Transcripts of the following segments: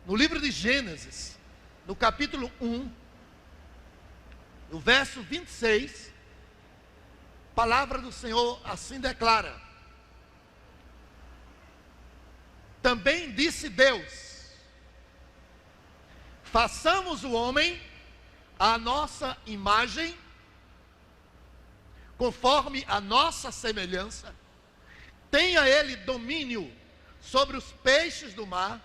No livro de Gênesis, no capítulo 1, no verso 26, a palavra do Senhor assim declara: também disse Deus: façamos o homem à nossa imagem, conforme a nossa semelhança, tenha ele domínio sobre os peixes do mar,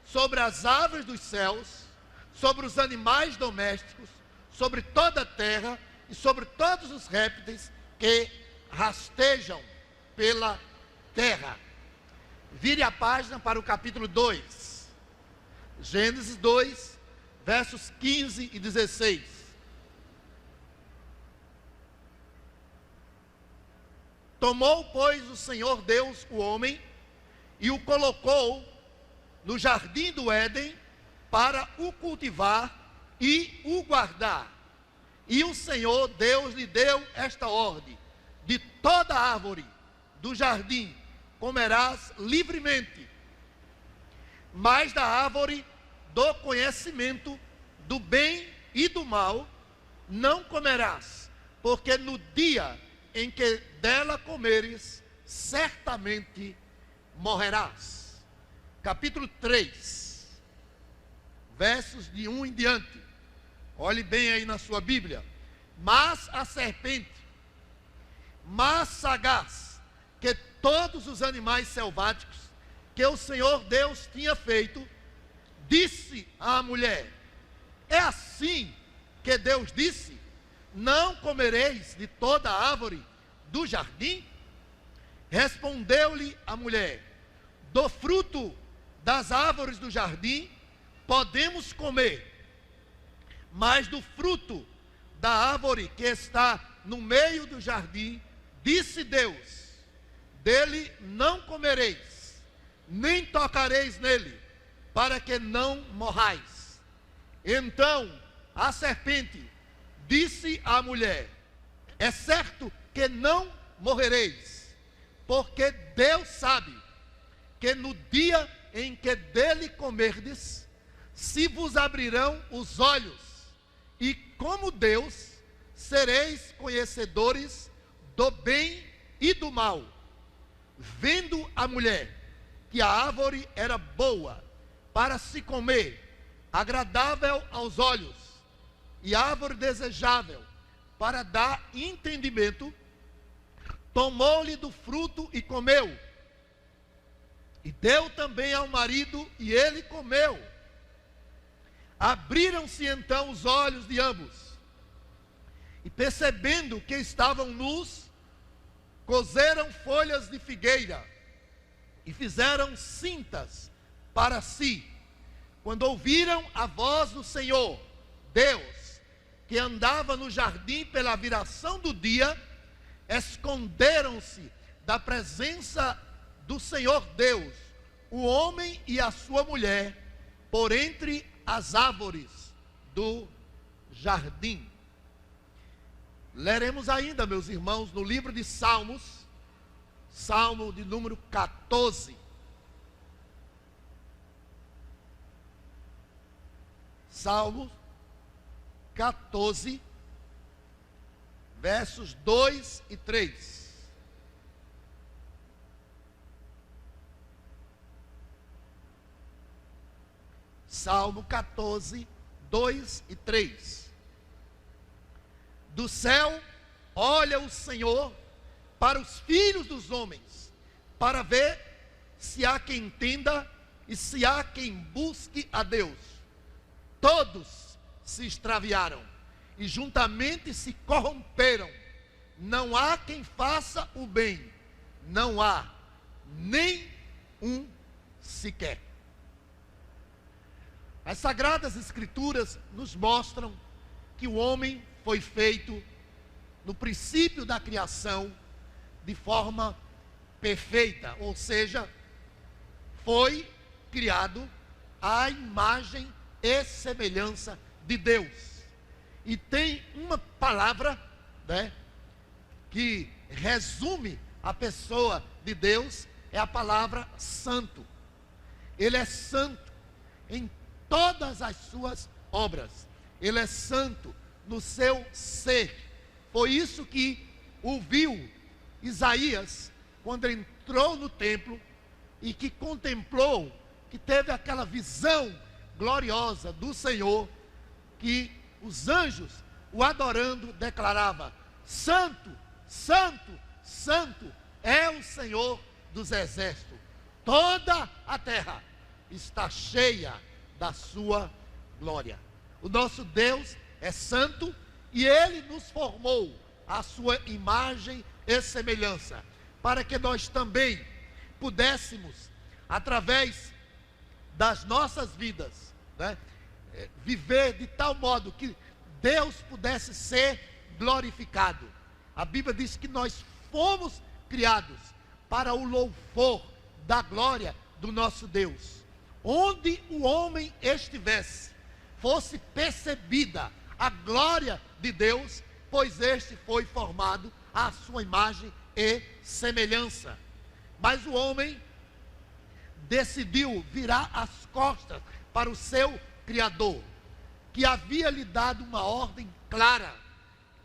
sobre as aves dos céus, sobre os animais domésticos, sobre toda a terra e sobre todos os répteis que rastejam pela terra. Vire a página para o capítulo 2, Gênesis 2, versos 15 e 16. Tomou, pois, o Senhor Deus o homem e o colocou no jardim do Éden para o cultivar e o guardar. E o Senhor Deus lhe deu esta ordem: de toda árvore do jardim comerás livremente, mas da árvore do conhecimento do bem e do mal não comerás, porque no dia em que dela comeres, certamente morrerás. Capítulo 3, versos de 1 em diante. Olhe bem aí na sua Bíblia. Mas a serpente, mais sagaz que todos os animais selváticos que o Senhor Deus tinha feito, disse à mulher: é assim que Deus disse: não comereis de toda a árvore do jardim? Respondeu-lhe a mulher: do fruto das árvores do jardim podemos comer, mas do fruto da árvore que está no meio do jardim, disse Deus: dele não comereis, nem tocareis nele, para que não morrais. Então a serpente disse à mulher: é certo que não morrereis, porque Deus sabe que no dia em que dele comerdes, se vos abrirão os olhos, e como Deus, sereis conhecedores do bem e do mal. Vendo a mulher que a árvore era boa para se comer, agradável aos olhos, e árvore desejável para dar entendimento, tomou-lhe do fruto e comeu, e deu também ao marido, e ele comeu. Abriram-se então os olhos de ambos, e percebendo que estavam nus, coseram folhas de figueira e fizeram cintas para si. Quando ouviram a voz do Senhor Deus, que andava no jardim pela viração do dia, esconderam-se da presença do Senhor Deus, o homem e a sua mulher, por entre as árvores do jardim. Leremos ainda, meus irmãos, no livro de Salmos, Salmo de número 14. Salmo 14, versos 2 e 3. Salmo 14, 2 e 3. Do céu olha o Senhor para os filhos dos homens, para ver se há quem entenda e se há quem busque a Deus. Todos se extraviaram e juntamente se corromperam. Não há quem faça o bem, não há nem um sequer. As Sagradas Escrituras nos mostram que o homem foi feito no princípio da criação de forma perfeita, ou seja, foi criado à imagem e semelhança de Deus. E tem uma palavra, que resume a pessoa de Deus, é a palavra santo. Ele é santo em todas as suas obras. Ele é santo no seu ser. Foi isso que ouviu Isaías quando entrou no templo e que contemplou, que teve aquela visão gloriosa do Senhor, que os anjos o adorando declarava: santo, santo, santo é o Senhor dos exércitos. Toda a terra está cheia da sua glória. O nosso Deus é santo e Ele nos formou à sua imagem e semelhança, para que nós também pudéssemos, através das nossas vidas, viver de tal modo que Deus pudesse ser glorificado. A Bíblia diz que nós fomos criados para o louvor da glória do nosso Deus. Onde o homem estivesse, fosse percebida a glória de Deus, pois este foi formado à sua imagem e semelhança. Mas o homem decidiu virar as costas para o seu Criador, que havia lhe dado uma ordem clara,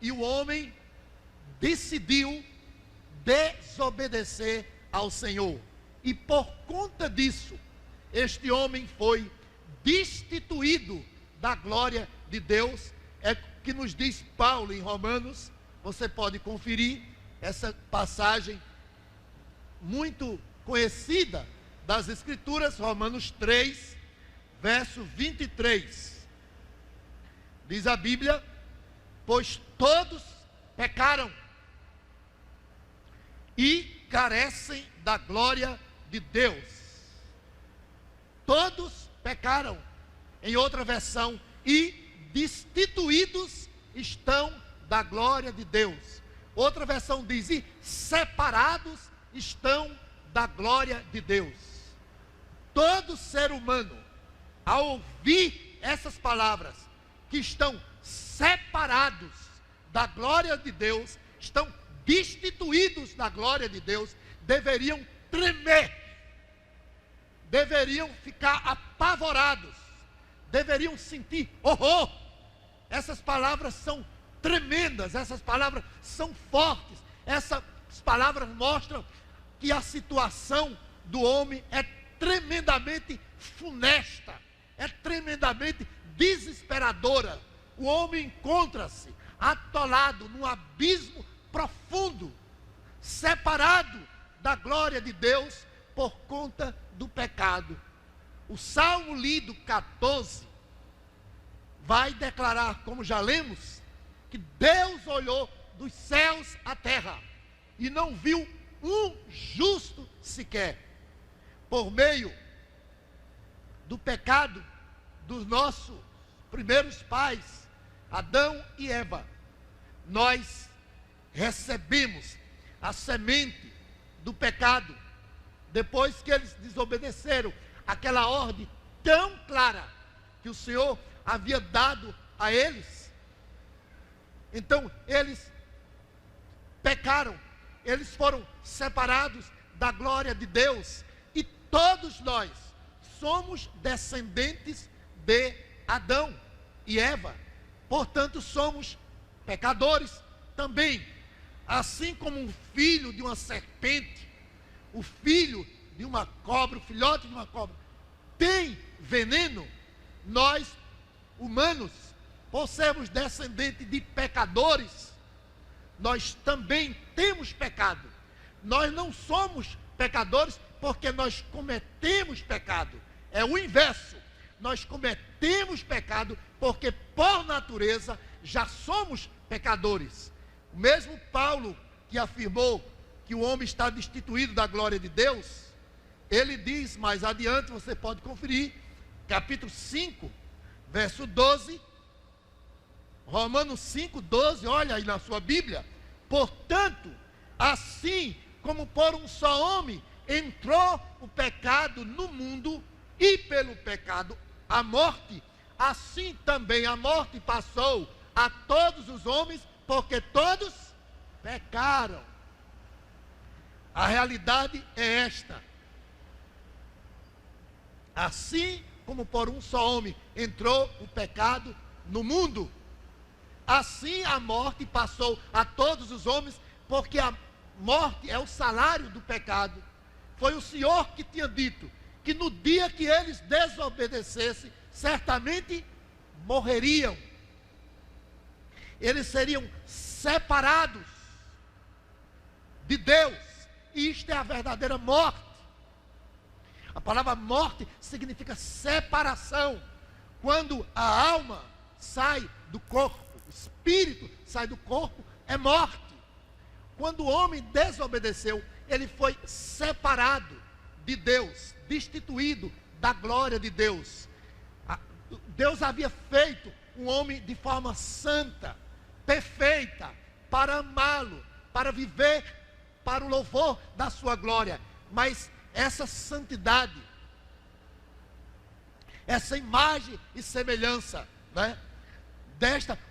e o homem decidiu desobedecer ao Senhor, e por conta disso, este homem foi destituído da glória de Deus. É que nos diz Paulo em Romanos. Você pode conferir essa passagem muito conhecida das Escrituras, Romanos 3, verso 23. Diz a Bíblia: pois todos pecaram e carecem da glória de Deus. Todos pecaram. Em outra versão, e destituídos estão da glória de Deus. Outra versão diz: e separados estão da glória de Deus. Todo ser humano, ao ouvir essas palavras, que estão separados da glória de Deus, estão destituídos da glória de Deus, deveriam tremer, deveriam ficar apavorados, deveriam sentir horror. Essas palavras são tremendas, essas palavras são fortes, essas palavras mostram que a situação do homem é tremendamente funesta, é tremendamente desesperadora. O homem encontra-se atolado num abismo profundo, separado da glória de Deus por conta do pecado. O Salmo lido 14 vai declarar, como já lemos, que Deus olhou dos céus à terra e não viu um justo sequer. Por meio do pecado dos nossos primeiros pais, Adão e Eva, nós recebemos a semente do pecado, depois que eles desobedeceram aquela ordem tão clara que o Senhor havia dado a eles. Então eles pecaram, eles foram separados da glória de Deus, e todos nós somos descendentes de Adão e Eva, portanto somos pecadores também. Assim como um filho de uma serpente, o filho de uma cobra, o filhote de uma cobra, tem veneno, nós, humanos, por sermos descendentes de pecadores, nós também temos pecado. Nós não somos pecadores porque nós cometemos pecado. É o inverso. Nós cometemos pecado porque, por natureza, já somos pecadores. O mesmo Paulo, que afirmou que o homem está destituído da glória de Deus, ele diz mais adiante, você pode conferir, capítulo 5, verso 12, Romanos 5, 12, olha aí na sua Bíblia: portanto, assim como por um só homem entrou o pecado no mundo, e pelo pecado a morte, assim também a morte passou a todos os homens, porque todos pecaram. A realidade é esta: assim como por um só homem entrou o pecado no mundo, assim a morte passou a todos os homens, porque a morte é o salário do pecado. Foi o Senhor que tinha dito que no dia que eles desobedecessem, certamente morreriam. Eles seriam separados de Deus. E isto é a verdadeira morte. A palavra morte significa separação. Quando a alma sai do corpo, o espírito sai do corpo, é morte. Quando o homem desobedeceu, ele foi separado de Deus, destituído da glória de Deus. Deus havia feito um homem de forma santa, perfeita, para amá-lo, para viver para o louvor da sua glória. Mas essa santidade, essa imagem e semelhança, né,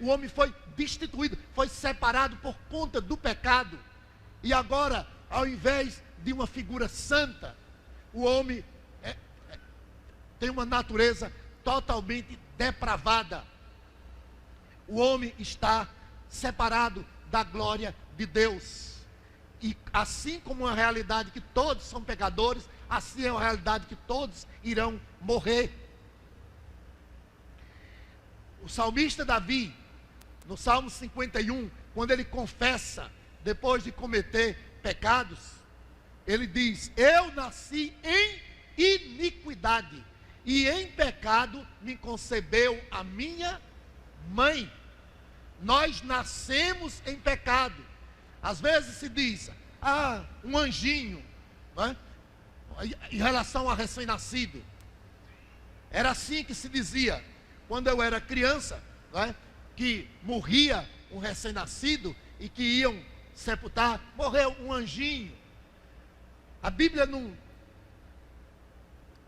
o homem foi destituído, foi separado por conta do pecado. E agora, ao invés de uma figura santa, o homem tem uma natureza totalmente depravada. O homem está separado da glória de Deus. E assim como a realidade que todos são pecadores, assim é a realidade que todos irão morrer. O salmista Davi, no Salmo 51, quando ele confessa, depois de cometer pecados, ele diz: eu nasci em iniquidade, e em pecado me concebeu a minha mãe. Nós nascemos em pecado. Às vezes se diz, um anjinho, né, em relação a recém-nascido. Era assim que se dizia quando eu era criança, né, que morria um recém-nascido e que iam sepultar, morreu um anjinho. A Bíblia não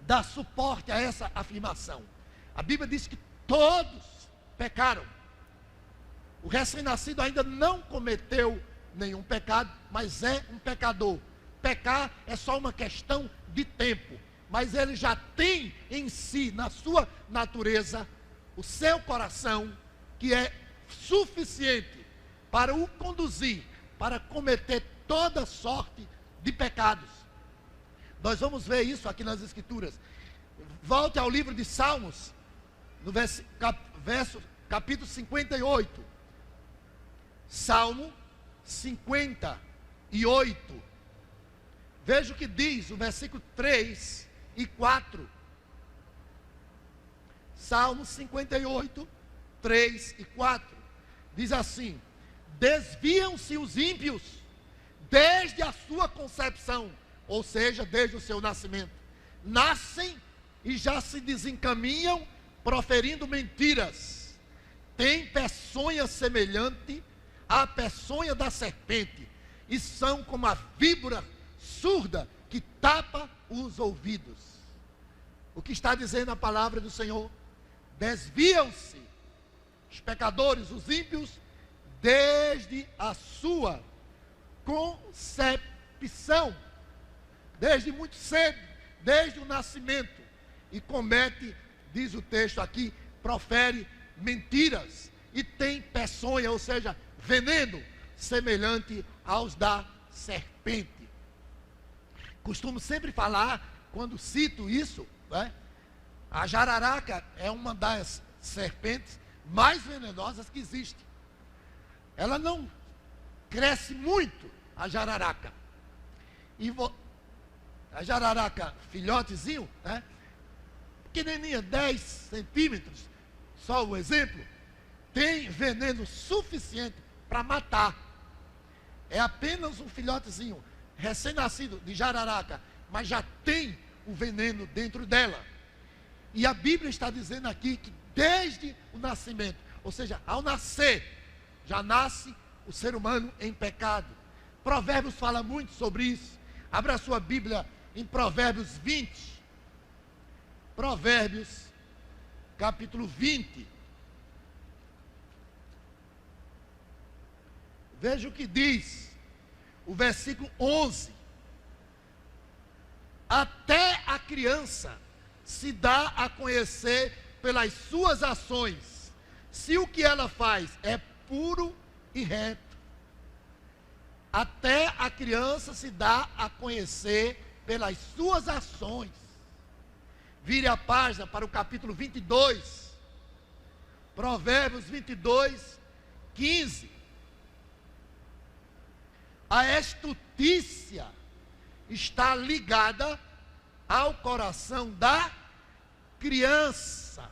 dá suporte a essa afirmação. A Bíblia diz que todos pecaram. O recém-nascido ainda não cometeu nenhum pecado, mas é um pecador. Pecar é só uma questão de tempo, mas ele já tem em si, na sua natureza, o seu coração, que é suficiente para o conduzir, para cometer toda sorte de pecados. Nós vamos ver isso aqui nas Escrituras. Volte ao livro de Salmos, no capítulo 58. Salmo 58. Veja o que diz o versículo 3 e 4. Salmo 58, 3 e 4. Diz assim: desviam-se os ímpios desde a sua concepção, ou seja, desde o seu nascimento. Nascem e já se desencaminham, proferindo mentiras. Têm peçonha semelhante à peçonha da serpente, e são como a víbora surda que tapa os ouvidos. O que está dizendo a palavra do Senhor? Desviam-se os pecadores, os ímpios, desde a sua concepção, desde muito cedo, desde o nascimento, e comete, diz o texto aqui, profere mentiras, e tem peçonha, ou seja, veneno, semelhante aos da serpente. Costumo sempre falar, quando cito isso, né, a jararaca é uma das serpentes mais venenosas que existe. Ela não cresce muito, a jararaca. E a jararaca filhotezinho, né, pequenininha, 10 centímetros, só o exemplo, tem veneno suficiente para matar. É apenas um filhotezinho, recém-nascido de jararaca, mas já tem o veneno dentro dela. E a Bíblia está dizendo aqui que desde o nascimento, ou seja, ao nascer, já nasce o ser humano em pecado. Provérbios fala muito sobre isso. Abra a sua Bíblia em Provérbios 20. Provérbios, capítulo 20. Veja o que diz o versículo 11. Até a criança se dá a conhecer pelas suas ações. Se o que ela faz é puro e reto, até a criança se dá a conhecer pelas suas ações. Vire a página para o capítulo 22, Provérbios 22, 15. A estutícia está ligada ao coração da criança.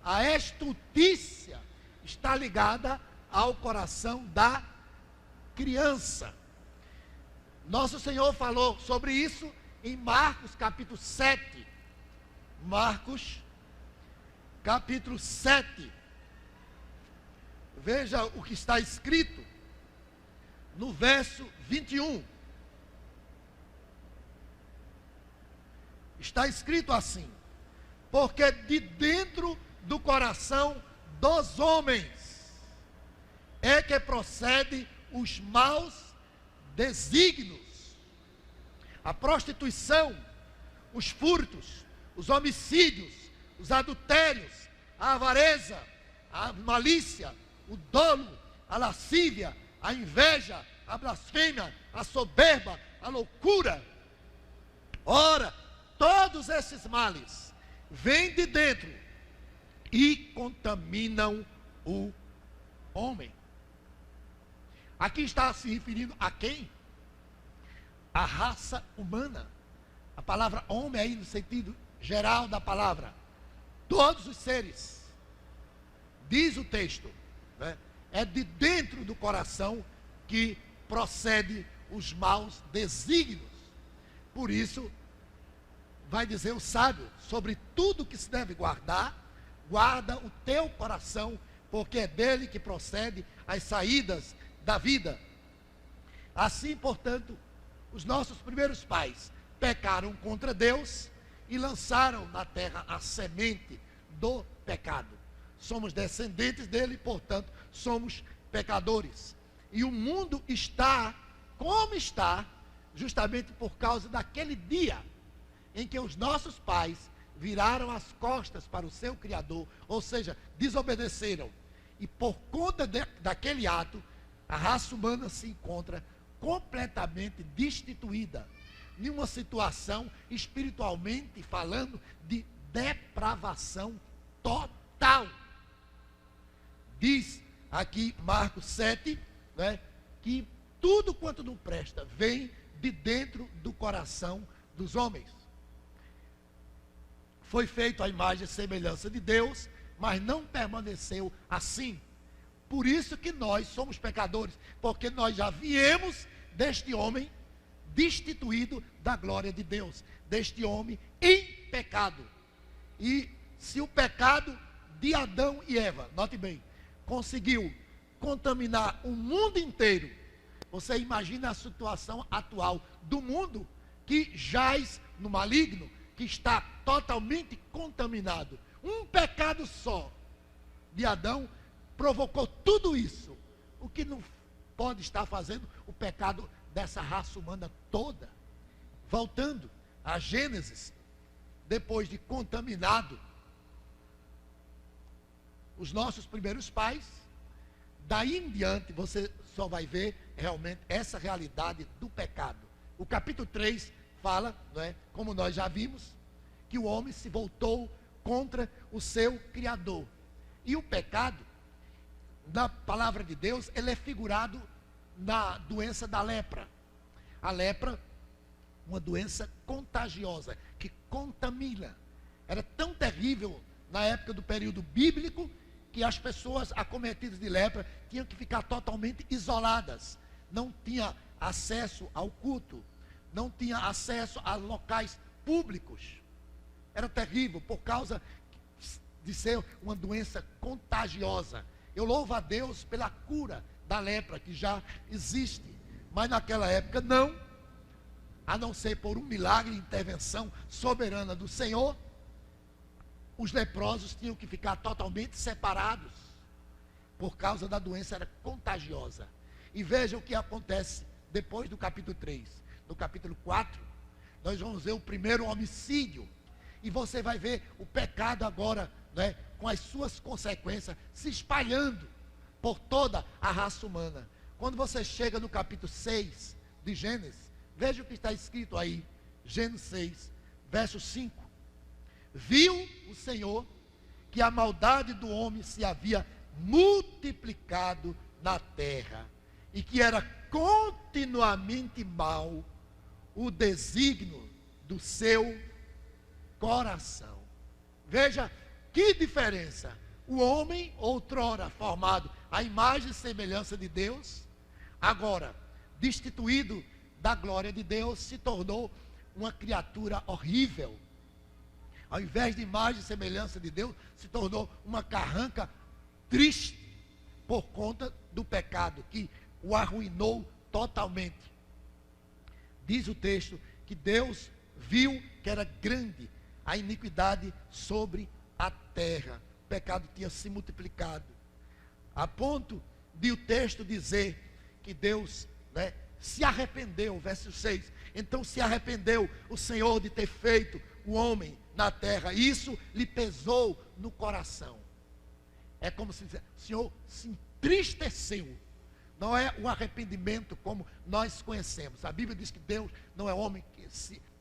A estutícia está ligada ao coração da criança. Nosso Senhor falou sobre isso em Marcos capítulo 7. Marcos capítulo 7. Veja o que está escrito no verso 21. Está escrito assim: porque de dentro do coração dos homens é que procede os maus desígnios, a prostituição, os furtos, os homicídios, os adultérios, a avareza, a malícia, o dolo, a lascívia, a inveja, a blasfêmia, a soberba, a loucura. Ora, todos esses males vêm de dentro e contaminam o homem. Aqui está se referindo a quem? A raça humana. A palavra homem aí no sentido geral da palavra. Todos os seres. Diz o texto, né? É de dentro do coração que procede os maus desígnios. Por isso, vai dizer o sábio, sobre tudo que se deve guardar, guarda o teu coração, porque é dele que procede as saídas da vida. Assim, portanto, os nossos primeiros pais pecaram contra Deus e lançaram na terra a semente do pecado. Somos descendentes dele, portanto, somos pecadores. E o mundo está como está, justamente por causa daquele dia em que os nossos pais viraram as costas para o seu Criador, ou seja, desobedeceram. E por conta daquele ato, a raça humana se encontra completamente destituída, em uma situação, espiritualmente falando, de depravação total. Diz aqui Marcos 7, né, que tudo quanto não presta vem de dentro do coração dos homens. Foi feito à imagem e semelhança de Deus, mas não permaneceu assim. Por isso que nós somos pecadores, porque nós já viemos deste homem destituído da glória de Deus, deste homem em pecado. E se o pecado de Adão e Eva, note bem, conseguiu contaminar o mundo inteiro, você imagina a situação atual do mundo que jaz no maligno, que está totalmente contaminado. Um pecado só de Adão provocou tudo isso. O que não pode estar fazendo o pecado dessa raça humana toda? Voltando a Gênesis, depois de contaminado, os nossos primeiros pais, daí em diante você só vai ver realmente essa realidade do pecado. O capítulo 3 fala, não é, como nós já vimos, que o homem se voltou contra o seu Criador. E o pecado, na palavra de Deus, ele é figurado na doença da lepra. A lepra, uma doença contagiosa, que contamina. Era tão terrível na época do período bíblico, que as pessoas acometidas de lepra tinham que ficar totalmente isoladas. Não tinha acesso ao culto, não tinha acesso a locais públicos. Era terrível por causa de ser uma doença contagiosa. Eu louvo a Deus pela cura da lepra que já existe, mas naquela época não, a não ser por um milagre e intervenção soberana do Senhor. Os leprosos tinham que ficar totalmente separados, por causa da doença, era contagiosa. E veja o que acontece depois do capítulo 3. No capítulo 4, nós vamos ver o primeiro homicídio. E você vai ver o pecado agora, né, com as suas consequências, se espalhando por toda a raça humana. Quando você chega no capítulo 6 de Gênesis, veja o que está escrito aí. Gênesis 6, verso 5. Viu o Senhor que a maldade do homem se havia multiplicado na terra, e que era continuamente mau o desígnio do seu coração. Veja que diferença. O homem, outrora formado à imagem e semelhança de Deus, agora destituído da glória de Deus, se tornou uma criatura horrível. Ao invés de imagem e semelhança de Deus, se tornou uma carranca triste, por conta do pecado que o arruinou totalmente. Diz o texto que Deus viu que era grande a iniquidade sobre a terra. O pecado tinha se multiplicado, a ponto de o texto dizer que Deus, né, se arrependeu, verso 6. Então se arrependeu o Senhor de ter feito o homem na terra. Isso lhe pesou no coração. É como se dizer, o Senhor se entristeceu. Não é o arrependimento como nós conhecemos. A Bíblia diz que Deus não é homem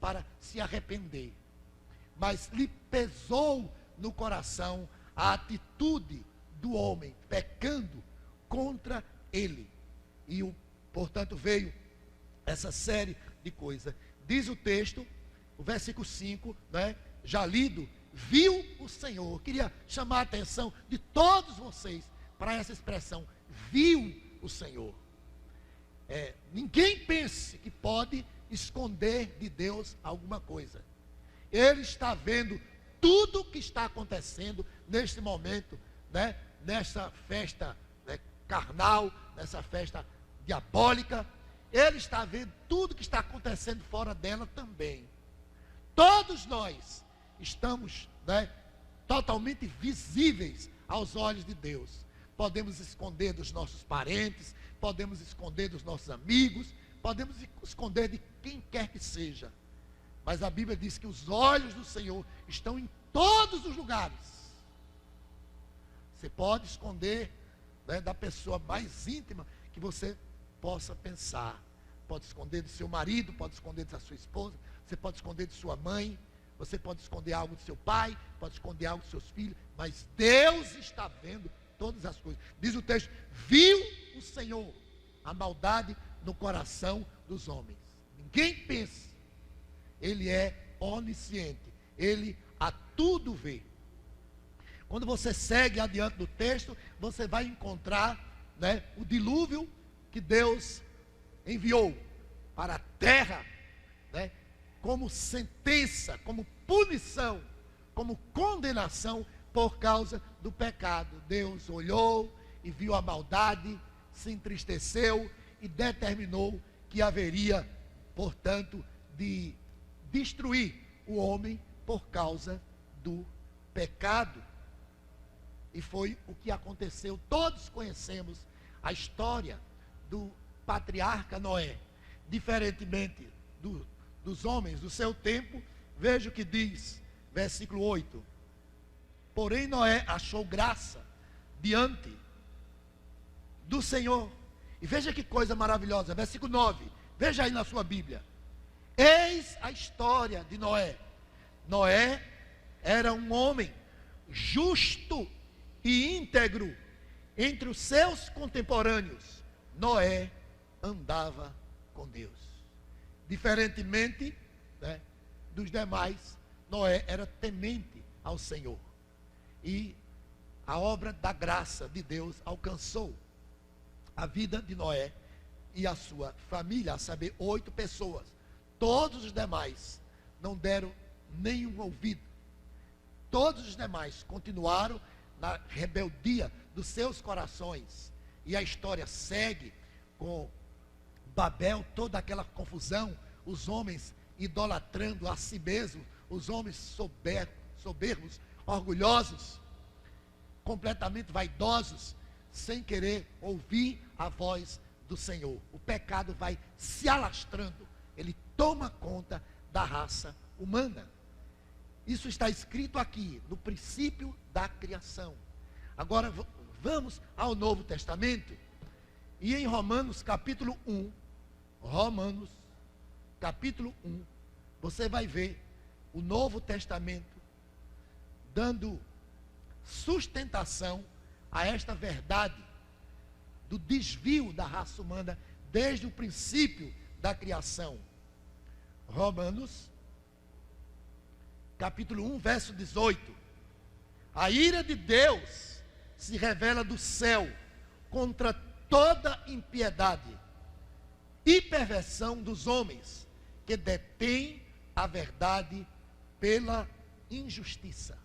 para se arrepender. Mas lhe pesou no coração a atitude do homem, pecando contra ele. E, portanto, veio essa série de coisas. Diz o texto, o versículo 5, né, já lido, viu o Senhor. Eu queria chamar a atenção de todos vocês para essa expressão, viu o Senhor. Ninguém pense que pode esconder de Deus alguma coisa. Ele está vendo tudo o que está acontecendo neste momento, né, nessa festa, né, carnal, nessa festa diabólica. Ele está vendo tudo que está acontecendo fora dela também. Todos nós estamos, né, totalmente visíveis aos olhos de Deus. Podemos esconder dos nossos parentes, podemos esconder dos nossos amigos, podemos esconder de quem quer que seja. Mas a Bíblia diz que os olhos do Senhor estão em todos os lugares. Você pode esconder, né, da pessoa mais íntima que você possa pensar. Pode esconder do seu marido, pode esconder da sua esposa, você pode esconder de sua mãe, você pode esconder algo do seu pai, pode esconder algo dos seus filhos, mas Deus está vendo todas as coisas. Diz o texto, viu o Senhor a maldade no coração dos homens. Ninguém pensa. Ele é onisciente. Ele a tudo vê. Quando você segue adiante do texto, você vai encontrar, né, o dilúvio que Deus enviou para a terra, né, como sentença, como punição, como condenação por causa do pecado. Deus olhou e viu a maldade, se entristeceu e determinou que haveria, portanto, de destruir o homem por causa do pecado. E foi o que aconteceu. Todos conhecemos a história do patriarca Noé. Diferentemente dos homens do seu tempo, veja o que diz, versículo 8. Porém Noé achou graça diante do Senhor. E veja que coisa maravilhosa, versículo 9. Veja aí na sua Bíblia. Eis a história de Noé. Noé era um homem justo e íntegro. Entre os seus contemporâneos, Noé andava com Deus. Diferentemente, né, dos demais, Noé era temente ao Senhor. E a obra da graça de Deus alcançou a vida de Noé e a sua família, a saber, 8 pessoas. Todos os demais não deram nenhum ouvido. Todos os demais continuaram na rebeldia dos seus corações. E a história segue com Babel, toda aquela confusão, os homens idolatrando a si mesmos, os homens soberbos, orgulhosos, completamente vaidosos, sem querer ouvir a voz do Senhor. O pecado vai se alastrando, ele toma conta da raça humana. Isso está escrito aqui, no princípio da criação. Agora vamos ao Novo Testamento. E em Romanos capítulo 1, Romanos capítulo 1, você vai ver o Novo Testamento dando sustentação a esta verdade do desvio da raça humana desde o princípio da criação. Romanos capítulo 1, verso 18. A ira de Deus se revela do céu contra toda impiedade e perversão dos homens que detêm a verdade pela injustiça.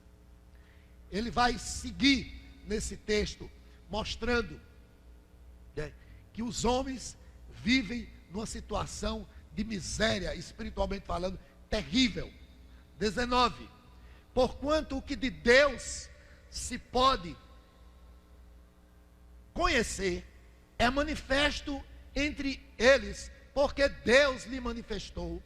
Ele vai seguir nesse texto mostrando que os homens vivem numa situação de miséria, espiritualmente falando, terrível. 19. Porquanto o que de Deus se pode conhecer é manifesto entre eles, porque Deus lhe manifestou,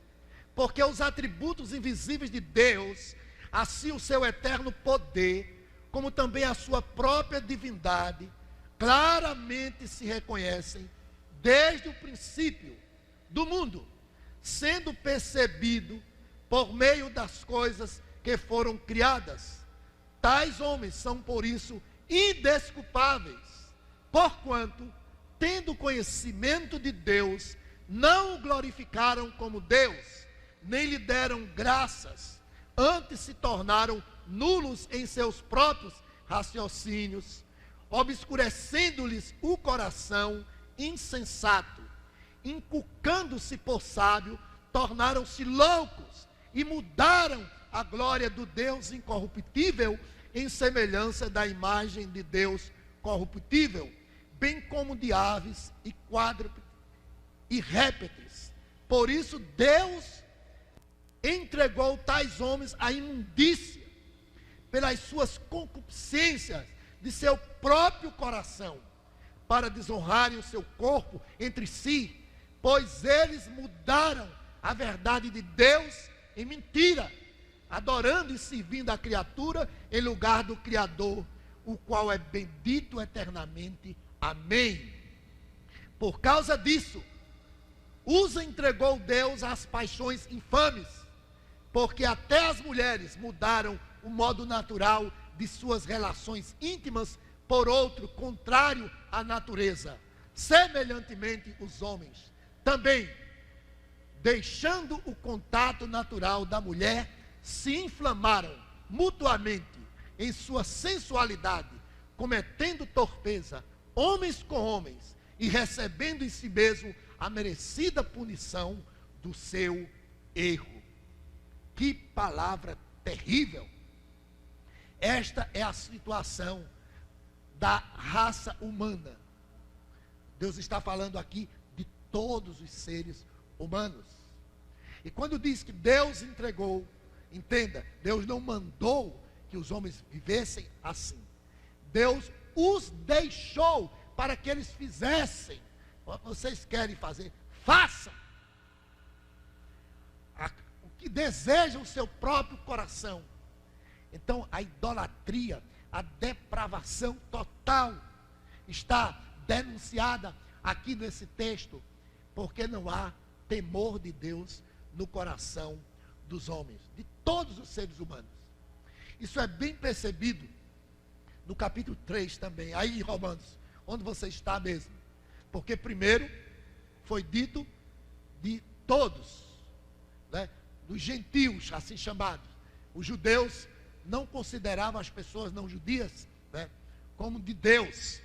porque os atributos invisíveis de Deus, assim o seu eterno poder, como também a sua própria divindade, claramente se reconhecem desde o princípio do mundo, sendo percebido por meio das coisas que foram criadas. Tais homens são por isso indesculpáveis, porquanto, tendo conhecimento de Deus, não o glorificaram como Deus, nem lhe deram graças, antes se tornaram nulos em seus próprios raciocínios, obscurecendo-lhes o coração insensato, inculcando-se por sábio, tornaram-se loucos e mudaram a glória do Deus incorruptível em semelhança da imagem de Deus corruptível, bem como de aves e quadrúpedes e répteis. Por isso Deus entregou tais homens à imundícia pelas suas concupiscências de seu próprio coração, para desonrarem o seu corpo entre si, pois eles mudaram a verdade de Deus em mentira, adorando e servindo a criatura em lugar do Criador, o qual é bendito eternamente. Amém. Por causa disso, os entregou Deus às paixões infames, porque até as mulheres mudaram o modo natural de suas relações íntimas por outro contrário à natureza. Semelhantemente, os homens também, deixando o contato natural da mulher, se inflamaram mutuamente em sua sensualidade, cometendo torpeza, homens com homens, e recebendo em si mesmo a merecida punição do seu erro. Que palavra terrível! Esta é a situação da raça humana. Deus está falando aqui de todos os seres humanos. E quando diz que Deus entregou, entenda, Deus não mandou que os homens vivessem assim. Deus os deixou para que eles fizessem. Vocês querem fazer? Façam o que deseja o seu próprio coração. Então a idolatria, a depravação total está denunciada aqui nesse texto, porque não há temor de Deus no coração dos homens, de todos os seres humanos. Isso é bem percebido no capítulo 3 também, aí em Romanos, onde você está mesmo. Porque primeiro foi dito de todos, né, dos gentios, assim chamados. Os judeus não consideravam as pessoas não judias, né, como de Deus.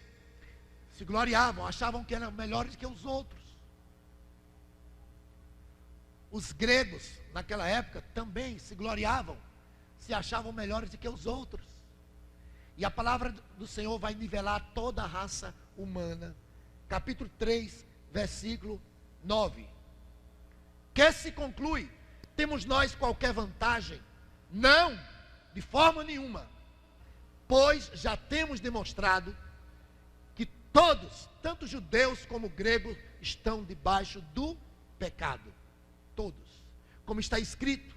Se gloriavam, achavam que eram melhores que os outros. Os gregos, naquela época, também se gloriavam, se achavam melhores do que os outros. E a palavra do Senhor vai nivelar toda a raça humana. Capítulo 3, versículo 9. Que se conclui? Temos nós qualquer vantagem? Não, de forma nenhuma. Pois já temos demonstrado que todos, tanto judeus como gregos, estão debaixo do pecado. Todos. Como está escrito,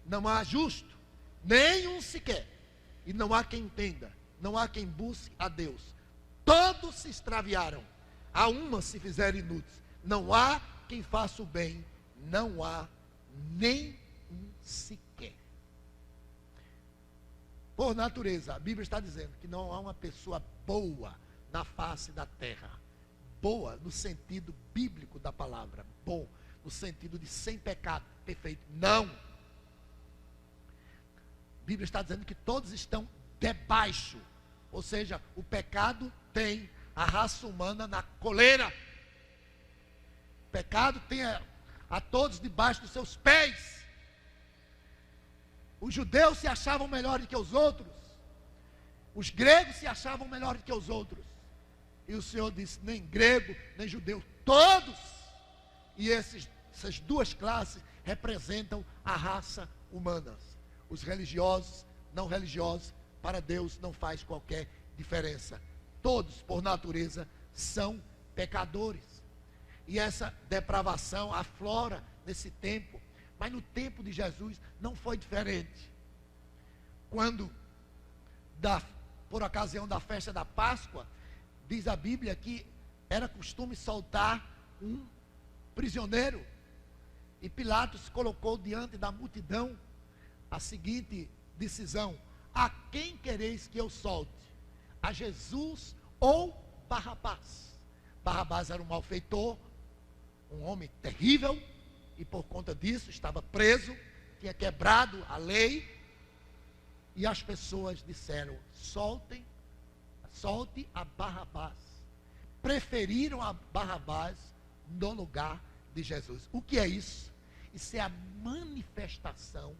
não há justo, nenhum sequer. E não há quem entenda, não há quem busque a Deus. Todos se extraviaram, a uma se fizeram inúteis. Não há quem faça o bem, não há nem um sequer. Por natureza, a Bíblia está dizendo que não há uma pessoa boa na face da terra. Boa no sentido bíblico da palavra. Bom no sentido de sem pecado, perfeito. Não. A Bíblia está dizendo que todos estão debaixo. Ou seja, o pecado tem a raça humana na coleira. O pecado tem a todos debaixo dos seus pés. Os judeus se achavam melhores que os outros. Os gregos se achavam melhores que os outros. E o Senhor disse, nem grego, nem judeu, todos. E essas duas classes representam a raça humana. Os religiosos, não religiosos, para Deus não faz qualquer diferença. Todos, por natureza, são pecadores. E essa depravação aflora nesse tempo. Mas no tempo de Jesus não foi diferente. Quando, por ocasião da festa da Páscoa, diz a Bíblia que era costume soltar um prisioneiro. E Pilatos colocou diante da multidão a seguinte decisão: a quem quereis que eu solte? A Jesus ou Barrabás? Barrabás era um malfeitor, um homem terrível, e por conta disso estava preso, tinha quebrado a lei, e as pessoas disseram, solte a Barrabás. Preferiram a Barrabás no lugar de Jesus. O que é isso? Isso é a manifestação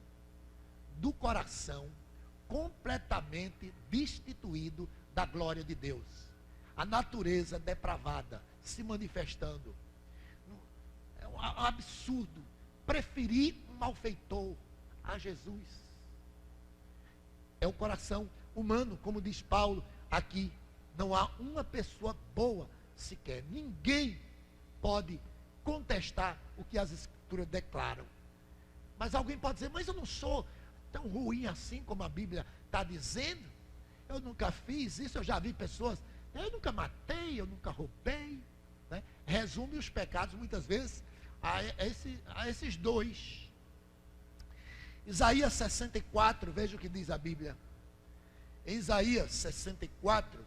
do coração completamente destituído da glória de Deus. A natureza depravada se manifestando. É um absurdo preferir um malfeitor a Jesus. É o coração humano, como diz Paulo aqui. Não há uma pessoa boa sequer. Ninguém pode contestar o que as Escrituras declaram. Mas alguém pode dizer, mas eu não sou tão ruim assim como a Bíblia está dizendo. Eu nunca fiz isso, eu já vi pessoas, eu nunca matei, eu nunca roubei. Né? Resume os pecados muitas vezes a esses dois. Isaías 64, veja o que diz a Bíblia. Em Isaías 64,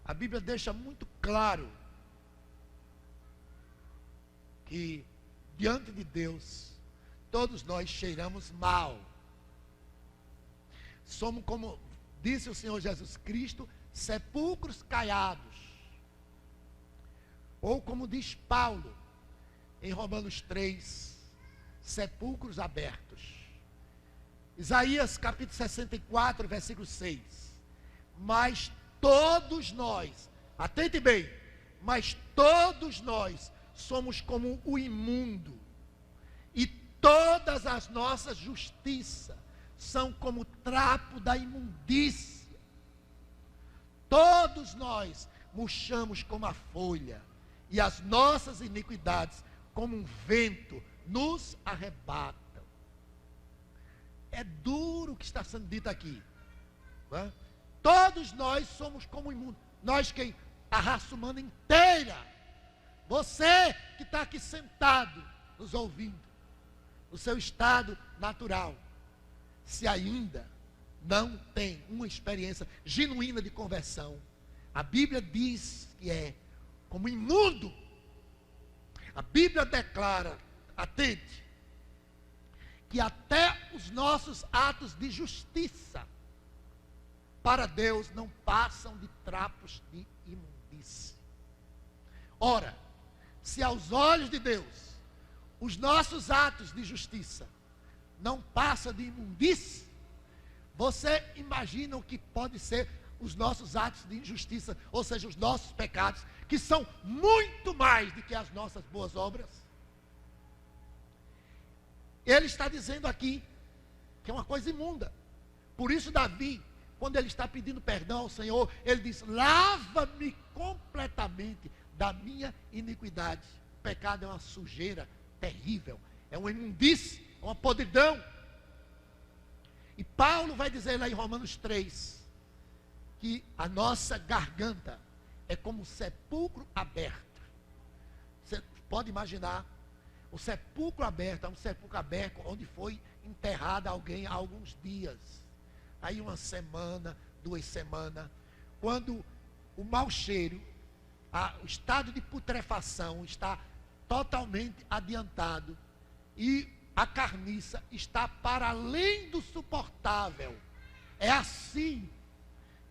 a Bíblia deixa muito claro que diante de Deus, todos nós cheiramos mal. Somos, como disse o Senhor Jesus Cristo, sepulcros caiados. Ou como diz Paulo, em Romanos 3, sepulcros abertos. Isaías capítulo 64, versículo 6. Mas todos nós, atente bem, mas todos nós somos como o imundo, e todas as nossas justiças são como trapo da imundícia. Todos nós murchamos como a folha, e as nossas iniquidades, como um vento, nos arrebatam. É duro o que está sendo dito aqui. Não é? Todos nós somos como imundo. Nós quem? A raça humana inteira. Você que está aqui sentado, nos ouvindo, no seu estado natural, se ainda não tem uma experiência genuína de conversão, a Bíblia diz que é como imundo. A Bíblia declara, atente, que até os nossos atos de justiça para Deus não passam de trapos de imundície. Ora, se aos olhos de Deus os nossos atos de justiça não passam de imundície, você imagina o que pode ser os nossos atos de injustiça, ou seja, os nossos pecados, que são muito mais do que as nossas boas obras? Ele está dizendo aqui que é uma coisa imunda. Por isso Davi, quando ele está pedindo perdão ao Senhor, ele diz, lava-me completamente da minha iniquidade. O pecado é uma sujeira terrível, é uma imundície, é uma podridão. E Paulo vai dizer lá em Romanos 3, que a nossa garganta é como um sepulcro aberto. Você pode imaginar, o sepulcro aberto, é um sepulcro aberto onde foi enterrado alguém há alguns dias. Aí 1 semana, 2 semanas, quando o mau cheiro, o estado de putrefação está totalmente adiantado e a carniça está para além do suportável. É assim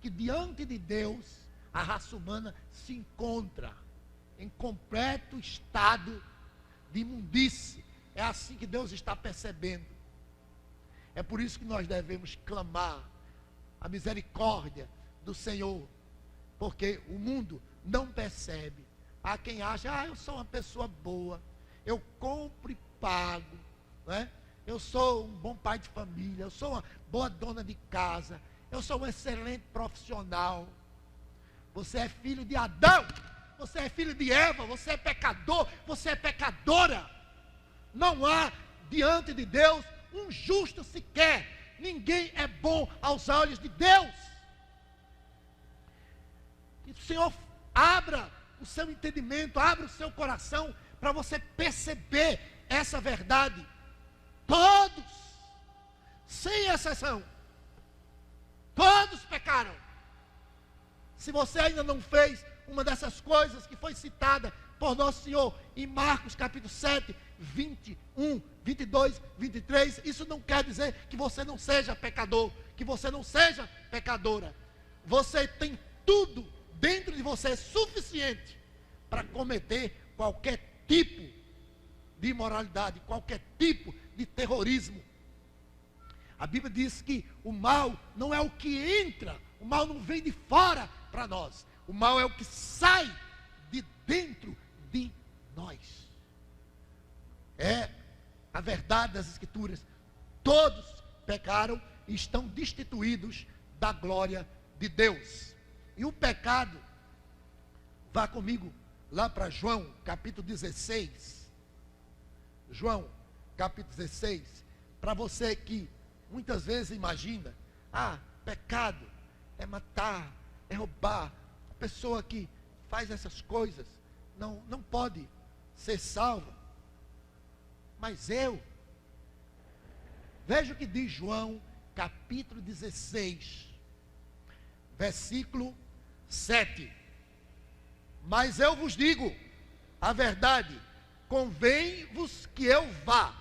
que diante de Deus a raça humana se encontra em completo estado de imundície. É assim que Deus está percebendo. É por isso que nós devemos clamar a misericórdia do Senhor, porque o mundo não percebe. Há quem acha, eu sou uma pessoa boa, eu compro e pago, né? Eu sou um bom pai de família, eu sou uma boa dona de casa, eu sou um excelente profissional. Você é filho de Adão, você é filho de Eva, você é pecador, você é pecadora. Não há diante de Deus um justo sequer. Ninguém é bom aos olhos de Deus. E o Senhor abra o seu entendimento, abra o seu coração para você perceber essa verdade. Todos, sem exceção, todos pecaram. Se você ainda não fez uma dessas coisas que foi citada por Nosso Senhor em Marcos capítulo 7, 21, 22, 23, isso não quer dizer que você não seja pecador, que você não seja pecadora. Você tem tudo dentro de você suficiente para cometer qualquer tipo de imoralidade, qualquer tipo de terrorismo. A Bíblia diz que o mal não é o que entra, o mal não vem de fora para nós, o mal é o que sai de dentro de nós. É a verdade das Escrituras. Todos pecaram e estão destituídos da glória de Deus. E o pecado, vá comigo lá para João, capítulo 16. João, capítulo 16. Para você que muitas vezes imagina, pecado é matar, é roubar. A pessoa que faz essas coisas não pode ser salva. Mas veja o que diz João, capítulo 16, versículo 7. Mas eu vos digo a verdade, convém-vos que eu vá,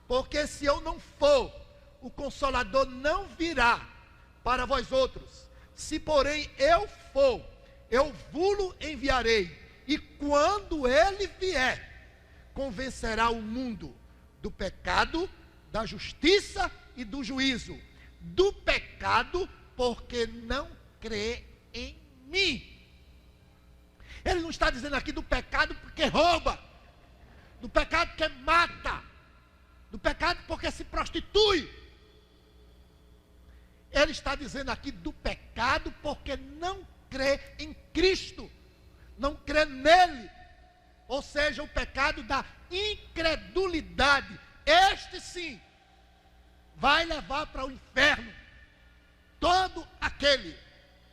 porque se eu não for, o Consolador não virá para vós outros. Se porém eu for, eu vos enviarei, e quando ele vier, convencerá o mundo do pecado, da justiça e do juízo. Do pecado, porque não crê em mim. Ele não está dizendo aqui do pecado porque rouba, do pecado porque mata, do pecado porque se prostitui. Ele está dizendo aqui do pecado porque não crê em Cristo, não crê nele. Ou seja, o pecado da incredulidade. Este sim vai levar para o inferno todo aquele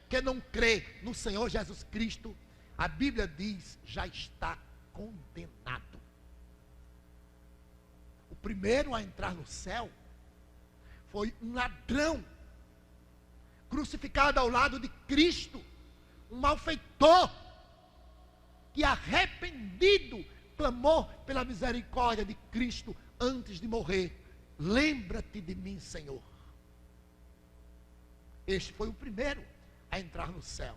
que não crê no Senhor Jesus Cristo. A Bíblia diz, já está condenado. O primeiro a entrar no céu foi um ladrão, crucificado ao lado de Cristo, um malfeitor, que arrependido clamou pela misericórdia de Cristo antes de morrer. Lembra-te de mim, Senhor. Este foi o primeiro a entrar no céu.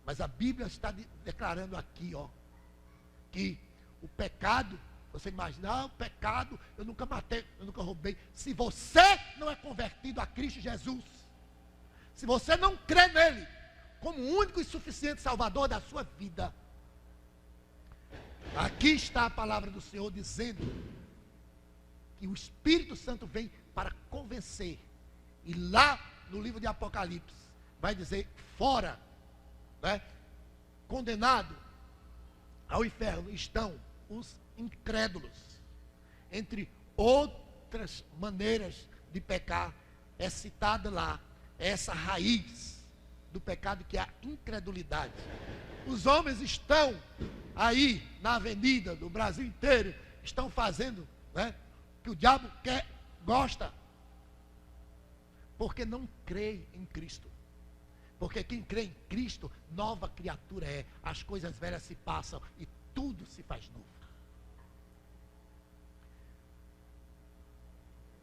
Mas a Bíblia está declarando aqui, que o pecado, você imagina, o pecado, eu nunca matei, eu nunca roubei. Se você não é convertido a Cristo Jesus, se você não crê nele como o único e suficiente Salvador da sua vida, aqui está a palavra do Senhor dizendo que o Espírito Santo vem para convencer. E lá no livro de Apocalipse vai dizer, fora, condenado ao inferno estão os incrédulos. Entre outras maneiras de pecar, é citada lá, é essa raiz do pecado que é a incredulidade. Os homens estão aí na avenida do Brasil inteiro, estão fazendo, né, o que o diabo quer, gosta, porque não crê em Cristo. Porque quem crê em Cristo, nova criatura é. As coisas velhas se passam e tudo se faz novo.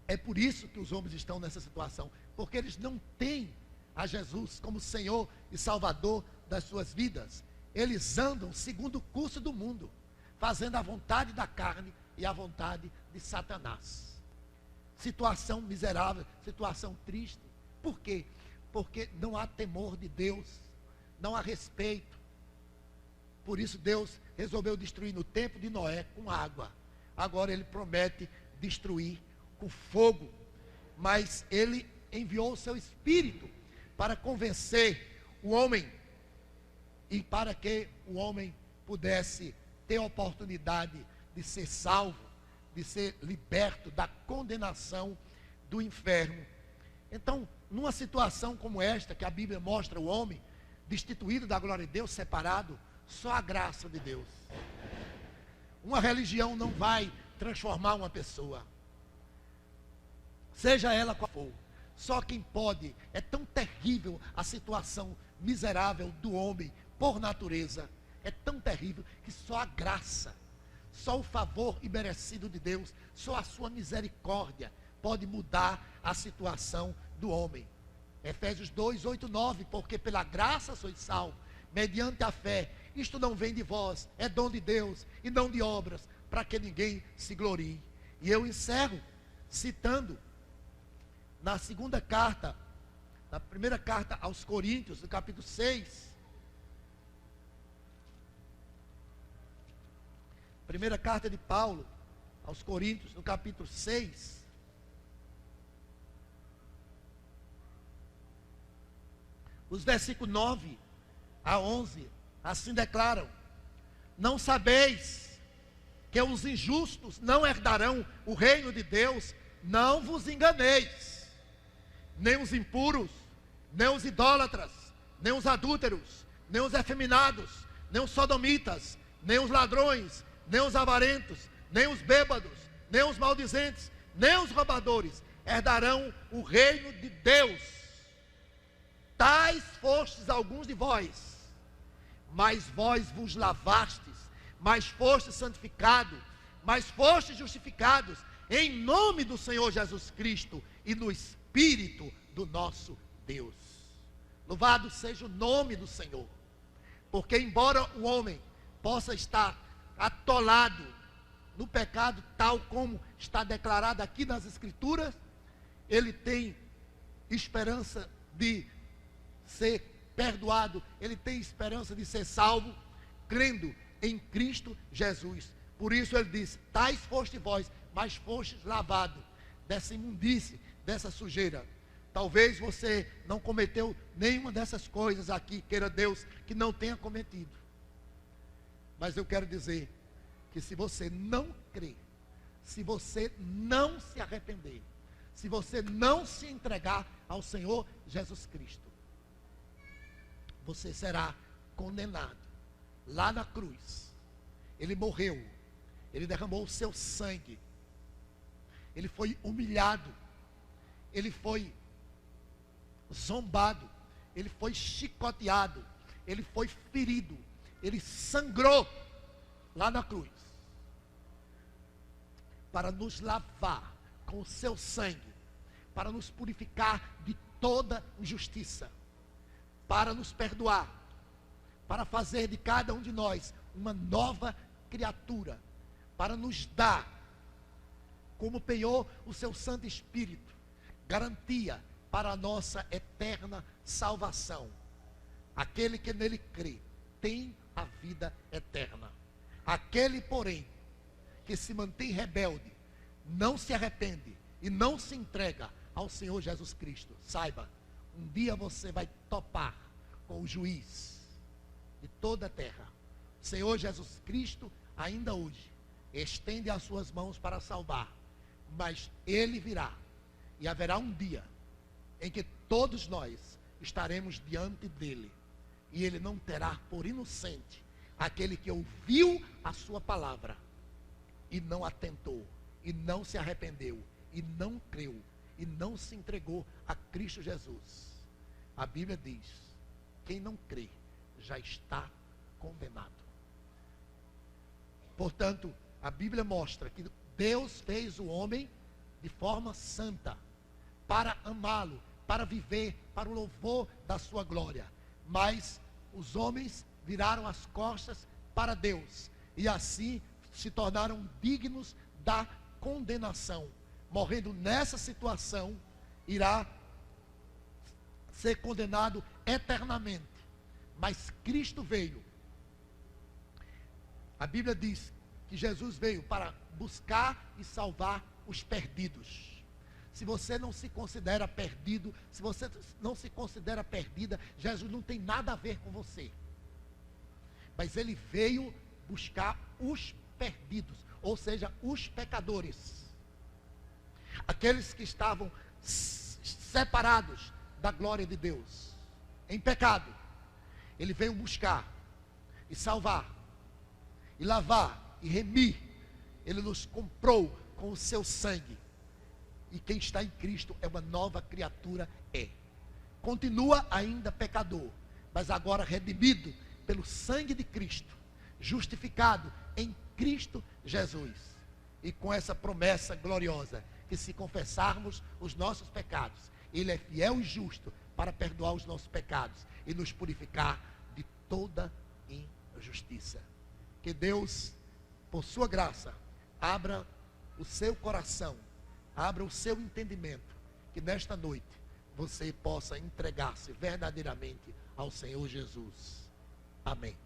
É por isso que os homens estão nessa situação, porque eles não têm a Jesus como Senhor e Salvador das suas vidas. Eles andam segundo o curso do mundo, fazendo a vontade da carne e a vontade de Satanás. Situação miserável, situação triste. Por quê? Porque não há temor de Deus, não há respeito. Por isso Deus resolveu destruir no tempo de Noé com água. Agora ele promete destruir com fogo. Mas ele enviou o seu Espírito para convencer o homem e para que o homem pudesse ter a oportunidade de ser salvo, de ser liberto da condenação do inferno. Então, numa situação como esta, que a Bíblia mostra o homem destituído da glória de Deus, separado, só a graça de Deus. Uma religião não vai transformar uma pessoa, seja ela qual for. Só quem pode. É tão terrível a situação miserável do homem por natureza, é tão terrível que só a graça, só o favor imerecido de Deus, só a sua misericórdia pode mudar a situação do homem. Efésios 2, 8, 9, porque pela graça sois salvos, mediante a fé. Isto não vem de vós, é dom de Deus, e não de obras, para que ninguém se glorie. E eu encerro citando na segunda carta, na primeira carta aos Coríntios, no capítulo 6. Primeira carta de Paulo aos Coríntios, no capítulo 6. Os versículos 9 a 11, assim declaram: não sabeis que os injustos não herdarão o reino de Deus? Não vos enganeis, nem os impuros, nem os idólatras, nem os adúlteros, nem os efeminados, nem os sodomitas, nem os ladrões, nem os avarentos, nem os bêbados, nem os maldizentes, nem os roubadores herdarão o reino de Deus. Tais fostes alguns de vós, mas vós vos lavastes, mas fostes santificados, mas fostes justificados em nome do Senhor Jesus Cristo e no Espírito do nosso Deus. Louvado seja o nome do Senhor. Porque embora o homem possa estar atolado no pecado, tal como está declarado aqui nas Escrituras, ele tem esperança de ser perdoado, ele tem esperança de ser salvo, crendo em Cristo Jesus. Por isso ele diz: tais foste vós, mas fostes lavado dessa imundície, dessa sujeira. Talvez você não cometeu nenhuma dessas coisas aqui, queira Deus que não tenha cometido. Mas eu quero dizer que se você não crer, se você não se arrepender, se você não se entregar ao Senhor Jesus Cristo, você será condenado lá na cruz. Ele morreu, ele derramou o seu sangue, ele foi humilhado, ele foi zombado, ele foi chicoteado, ele foi ferido, ele sangrou lá na cruz, para nos lavar com o seu sangue, para nos purificar de toda injustiça, para nos perdoar, para fazer de cada um de nós uma nova criatura, para nos dar, como penhor, o seu Santo Espírito, garantia para a nossa eterna salvação. Aquele que nele crê tem a vida eterna. Aquele, porém, que se mantém rebelde, não se arrepende e não se entrega ao Senhor Jesus Cristo, saiba, um dia você vai topar com o juiz de toda a terra. O Senhor Jesus Cristo, ainda hoje, estende as suas mãos para salvar, mas Ele virá, e haverá um dia em que todos nós estaremos diante dele, e ele não terá por inocente aquele que ouviu a sua palavra e não atentou, e não se arrependeu, e não creu, e não se entregou a Cristo Jesus. A Bíblia diz: quem não crê já está condenado. Portanto, a Bíblia mostra que Deus fez o homem de forma santa, para amá-lo, para viver para o louvor da sua glória. Mas os homens viraram as costas para Deus, e assim se tornaram dignos da condenação. Morrendo nessa situação, irá ser condenado eternamente. Mas Cristo veio. A Bíblia diz que Jesus veio para buscar e salvar os perdidos. Se você não se considera perdido, se você não se considera perdida, Jesus não tem nada a ver com você. Mas ele veio buscar os perdidos, ou seja, os pecadores. Aqueles que estavam separados da glória de Deus, em pecado. Ele veio buscar e salvar, e lavar, e remir. Ele nos comprou com o seu sangue. E quem está em Cristo é uma nova criatura, continua ainda pecador, mas agora redimido pelo sangue de Cristo, justificado em Cristo Jesus, e com essa promessa gloriosa, que se confessarmos os nossos pecados, ele é fiel e justo para perdoar os nossos pecados e nos purificar de toda injustiça. Que Deus, por sua graça, abra o seu coração, abra o seu entendimento, que nesta noite você possa entregar-se verdadeiramente ao Senhor Jesus. Amém.